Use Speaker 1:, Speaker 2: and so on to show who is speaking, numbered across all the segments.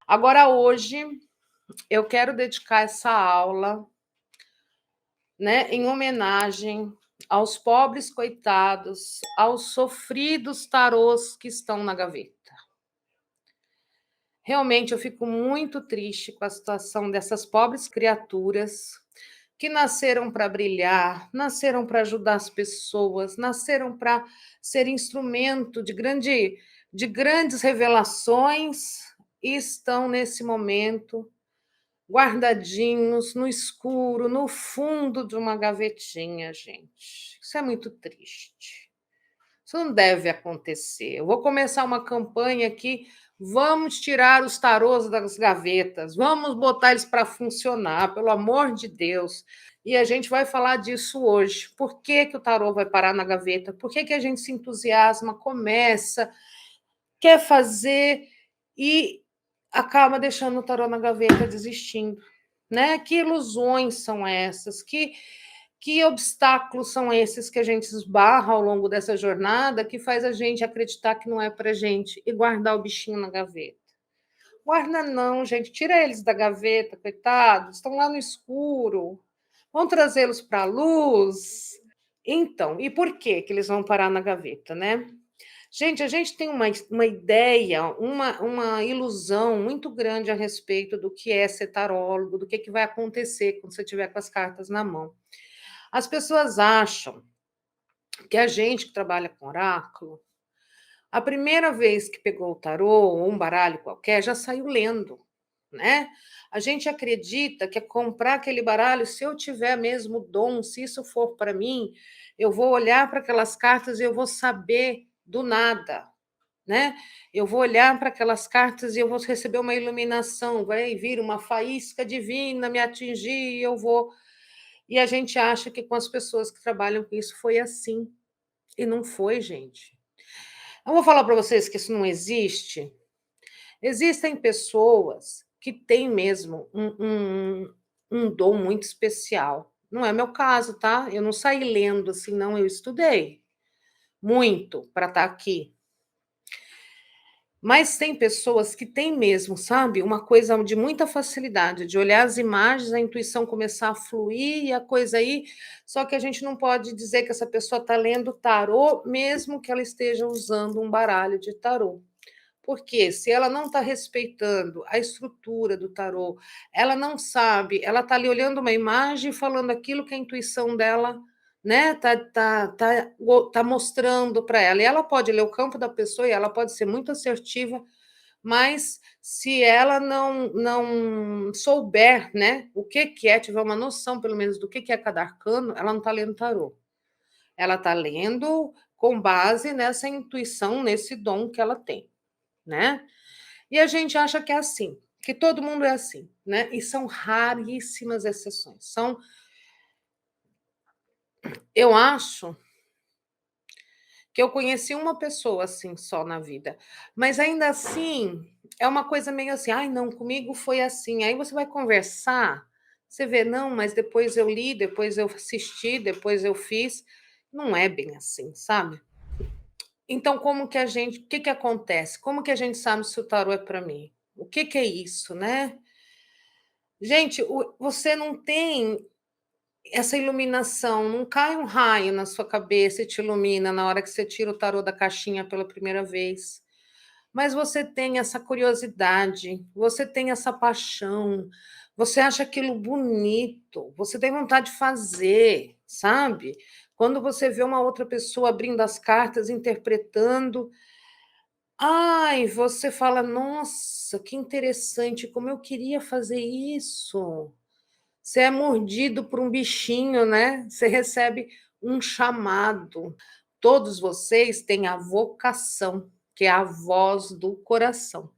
Speaker 1: Agora hoje eu quero dedicar essa aula, né, em homenagem aos pobres coitados, aos sofridos tarôs que estão na gaveta. Realmente eu fico muito triste com a situação dessas pobres criaturas que nasceram para brilhar, nasceram para ajudar as pessoas, nasceram para ser instrumento de grandes revelações e estão nesse momento guardadinhos no escuro, no fundo de uma gavetinha, gente. Isso é muito triste. Isso não deve acontecer. Eu vou começar uma campanha aqui. Vamos tirar os tarôs das gavetas, vamos botar eles para funcionar, pelo amor de Deus. E a gente vai falar disso hoje. Por que, que o tarô vai parar na gaveta? Por que, que a gente se entusiasma, começa, quer fazer e acaba deixando o tarô na gaveta, desistindo? Né? Que ilusões são essas? Que obstáculos são esses que a gente esbarra ao longo dessa jornada que faz a gente acreditar que não é para gente e guardar o bichinho na gaveta? Guarda não, gente, tira eles da gaveta, coitados, estão lá no escuro. Vamos trazê-los para a luz. Então, e por que que eles vão parar na gaveta, né? Gente, a gente tem uma ideia, uma ilusão muito grande a respeito do que é ser tarólogo, do que vai acontecer quando você tiver com as cartas na mão. As pessoas acham que a gente que trabalha com oráculo, a primeira vez que pegou o tarô ou um baralho qualquer, já saiu lendo, né? A gente acredita que é comprar aquele baralho, se eu tiver mesmo dom, se isso for para mim, eu vou olhar para aquelas cartas e eu vou saber do nada, né? Eu vou olhar para aquelas cartas e eu vou receber uma iluminação, vai vir uma faísca divina me atingir e eu vou. E a gente acha que com as pessoas que trabalham com isso foi assim. E não foi, gente. Eu vou falar para vocês que isso não existe. Existem pessoas que têm mesmo um dom muito especial. Não é meu caso, tá? Eu não saí lendo assim, não. Eu estudei muito para estar aqui. Mas tem pessoas que têm mesmo, sabe, uma coisa de muita facilidade, de olhar as imagens, a intuição começar a fluir e a coisa aí, só que a gente não pode dizer que essa pessoa está lendo tarô, mesmo que ela esteja usando um baralho de tarô. Porque se ela não está respeitando a estrutura do tarô, ela não sabe, ela está ali olhando uma imagem e falando aquilo que a intuição dela, né, tá mostrando para ela. E ela pode ler o campo da pessoa e ela pode ser muito assertiva, mas se ela não souber, né, o que é, tiver uma noção pelo menos do que é cada arcano, ela não está lendo tarô. Ela está lendo com base nessa intuição, nesse dom que ela tem, né? E a gente acha que é assim, que todo mundo é assim, né? E são raríssimas exceções. Eu acho que eu conheci uma pessoa assim só na vida, mas ainda assim é uma coisa meio assim, ai não, comigo foi assim. Aí você vai conversar, você vê, não, mas depois eu li, depois eu assisti, depois eu fiz. Não é bem assim, sabe? Então, o que que acontece? Como que a gente sabe se o tarô é para mim? O que é isso, né? Gente, você não tem essa iluminação, não cai um raio na sua cabeça e te ilumina na hora que você tira o tarô da caixinha pela primeira vez. Mas você tem essa curiosidade, você tem essa paixão, você acha aquilo bonito, você tem vontade de fazer, sabe? Quando você vê uma outra pessoa abrindo as cartas, interpretando, ai, você fala: nossa, que interessante, como eu queria fazer isso. Você é mordido por um bichinho, né? Você recebe um chamado. Todos vocês têm a vocação, que é a voz do coração,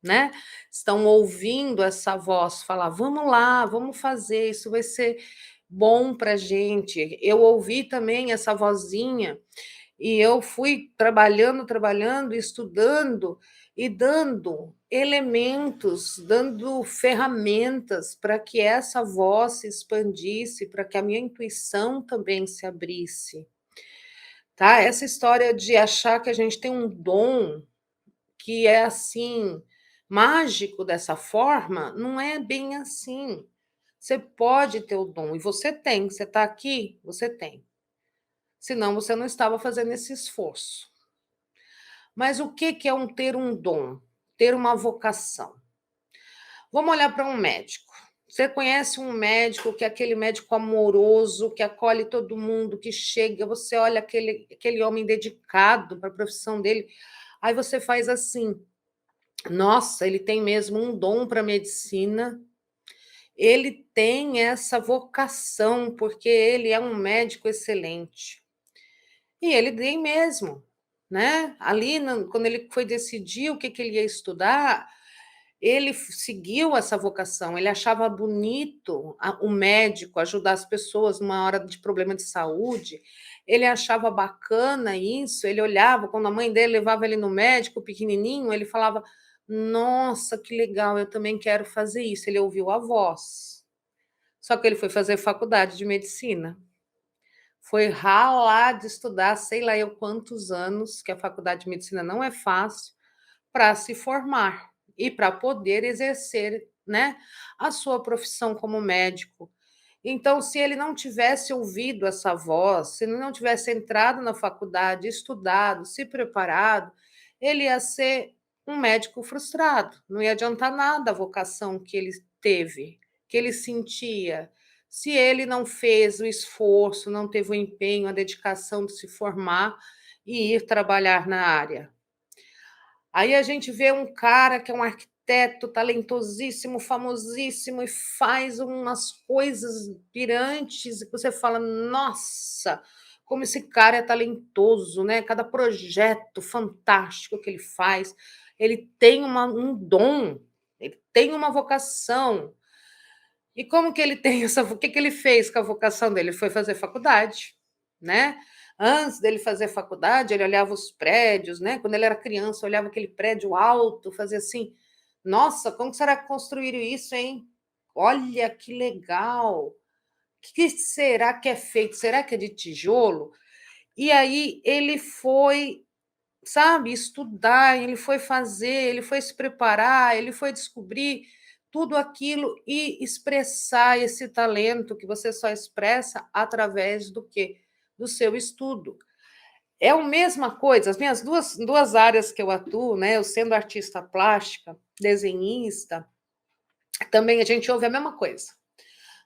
Speaker 1: né? Estão ouvindo essa voz falar: vamos lá, vamos fazer, isso vai ser bom para a gente. Eu ouvi também essa vozinha e eu fui trabalhando, trabalhando, estudando e dando elementos, dando ferramentas para que essa voz se expandisse, para que a minha intuição também se abrisse, tá? Essa história de achar que a gente tem um dom que é assim, mágico dessa forma, não é bem assim. Você pode ter o dom, e você tem. Você está aqui, você tem. Senão você não estava fazendo esse esforço. Mas o que é ter um dom? Ter uma vocação. Vamos olhar para um médico. Você conhece um médico que é aquele médico amoroso, que acolhe todo mundo, que chega, você olha aquele homem dedicado para a profissão dele, aí você faz assim: nossa, ele tem mesmo um dom para medicina, ele tem essa vocação, porque ele é um médico excelente. E ele tem mesmo, né? Ali, quando ele foi decidir o que ele ia estudar, ele seguiu essa vocação, ele achava bonito o médico ajudar as pessoas numa hora de problema de saúde, ele achava bacana isso, ele olhava, quando a mãe dele levava ele no médico, pequenininho, ele falava, nossa, que legal, eu também quero fazer isso. Ele ouviu a voz. Só que ele foi fazer faculdade de medicina. Foi ralar de estudar, sei lá eu quantos anos, que a faculdade de medicina não é fácil, para se formar e para poder exercer, né, a sua profissão como médico. Então, se ele não tivesse ouvido essa voz, se ele não tivesse entrado na faculdade, estudado, se preparado, ele ia ser um médico frustrado. Não ia adiantar nada a vocação que ele teve, que ele sentia. Se ele não fez o esforço, não teve o empenho, a dedicação de se formar e ir trabalhar na área. Aí a gente vê um cara que é um arquiteto talentosíssimo, famosíssimo, e faz umas coisas pirantes, e você fala, nossa, como esse cara é talentoso, né? Cada projeto fantástico que ele faz, ele tem um dom, ele tem uma vocação. E como que ele tem essa, o que ele fez com a vocação dele? Ele foi fazer faculdade, né? Antes dele fazer faculdade, ele olhava os prédios, né? Quando ele era criança, olhava aquele prédio alto, fazia assim: nossa, como será que construíram isso, hein? Olha que legal! O que será que é feito? Será que é de tijolo? E aí ele foi, sabe, estudar, ele foi fazer, ele foi se preparar, ele foi descobrir tudo aquilo e expressar esse talento que você só expressa através do quê? Do seu estudo. É a mesma coisa, as minhas duas áreas que eu atuo, né? Eu sendo artista plástica, desenhista, também a gente ouve a mesma coisa.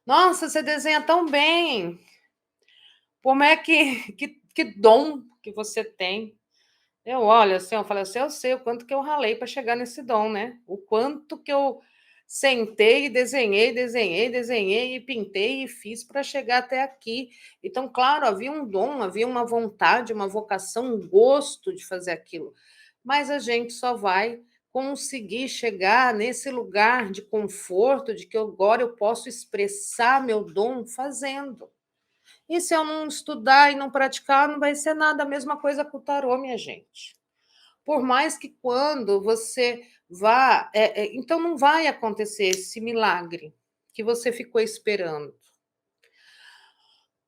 Speaker 1: Nossa, você desenha tão bem. Como é que dom que você tem? Eu olho assim, eu falo assim, eu sei o quanto que eu ralei para chegar nesse dom, né? O quanto que eu sentei e desenhei e pintei e fiz para chegar até aqui. Então, claro, havia um dom, havia uma vontade, uma vocação, um gosto de fazer aquilo. Mas a gente só vai conseguir chegar nesse lugar de conforto, de que agora eu posso expressar meu dom fazendo. E se eu não estudar e não praticar, não vai ser nada. A mesma coisa com o tarô, minha gente. Por mais que quando você vá, então não vai acontecer esse milagre que você ficou esperando.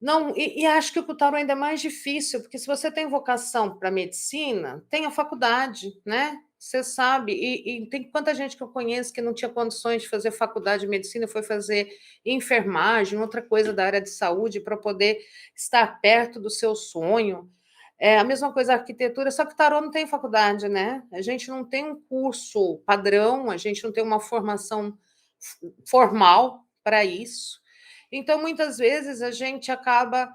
Speaker 1: Não, e acho que o tarô ainda é mais difícil, porque se você tem vocação para medicina, tem a faculdade, né? Você sabe, e tem quanta gente que eu conheço que não tinha condições de fazer faculdade de medicina, foi fazer enfermagem, outra coisa da área de saúde, para poder estar perto do seu sonho. É a mesma coisa a arquitetura, só que o tarô não tem faculdade, né? A gente não tem um curso padrão, a gente não tem uma formação formal para isso. Então, muitas vezes, a gente acaba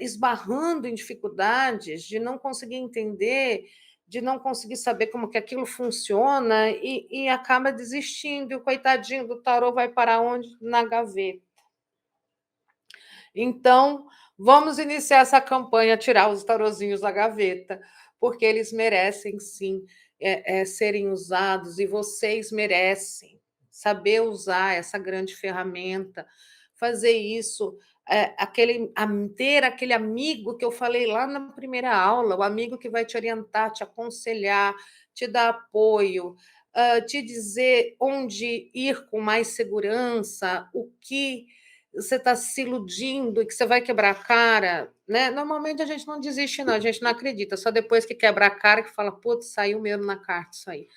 Speaker 1: esbarrando em dificuldades de não conseguir entender, de não conseguir saber como que aquilo funciona e acaba desistindo. E o coitadinho do tarô vai parar onde? Na gaveta. Então, vamos iniciar essa campanha, tirar os tarozinhos da gaveta, porque eles merecem sim serem usados e vocês merecem saber usar essa grande ferramenta, fazer isso, ter aquele amigo que eu falei lá na primeira aula, o amigo que vai te orientar, te aconselhar, te dar apoio, te dizer onde ir com mais segurança, o que você está se iludindo e que você vai quebrar a cara, né? Normalmente a gente não desiste, não, a gente não acredita, só depois que quebra a cara que fala, putz, saiu mesmo na carta isso aí.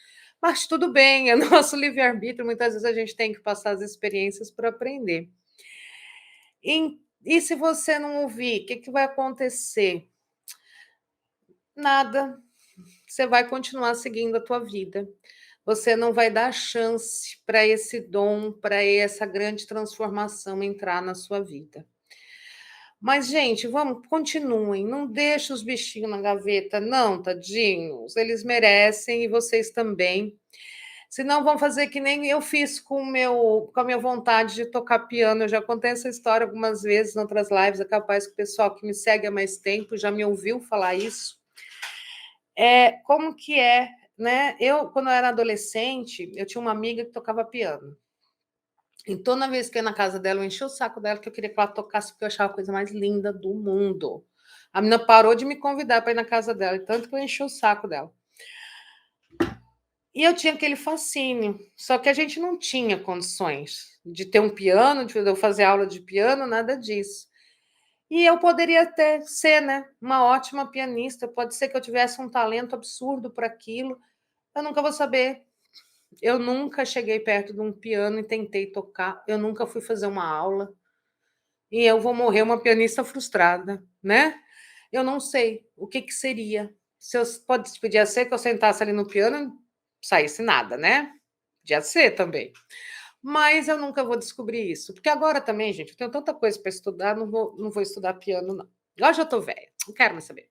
Speaker 1: Mas tudo bem, é nosso livre-arbítrio, muitas vezes a gente tem que passar as experiências para aprender. E se você não ouvir, o que vai acontecer? Nada, você vai continuar seguindo a tua vida. Você não vai dar chance para esse dom, para essa grande transformação entrar na sua vida. Mas, gente, vamos, continuem, não deixe os bichinhos na gaveta, não, tadinhos. Eles merecem e vocês também. Senão vão fazer que nem eu fiz com a minha vontade de tocar piano. Eu já contei essa história algumas vezes em outras lives. É capaz que o pessoal que me segue há mais tempo já me ouviu falar isso. Como que é, né? Quando eu era adolescente, eu tinha uma amiga que tocava piano. E toda vez que eu ia na casa dela, eu enchia o saco dela que eu queria que ela tocasse, porque eu achava a coisa mais linda do mundo. A menina parou de me convidar para ir na casa dela, tanto que eu enchi o saco dela. E eu tinha aquele fascínio, só que a gente não tinha condições de ter um piano, de eu fazer aula de piano, nada disso. E eu poderia até ser, né, uma ótima pianista, pode ser que eu tivesse um talento absurdo para aquilo, eu nunca vou saber. Eu nunca cheguei perto de um piano e tentei tocar, eu nunca fui fazer uma aula, e eu vou morrer uma pianista frustrada, né? Eu não sei o que seria. Podia ser que eu sentasse ali no piano e saísse nada, né? Podia ser também. Mas eu nunca vou descobrir isso. Porque agora também, gente, eu tenho tanta coisa para estudar, não vou estudar piano, não. Agora já estou velha, não quero mais saber.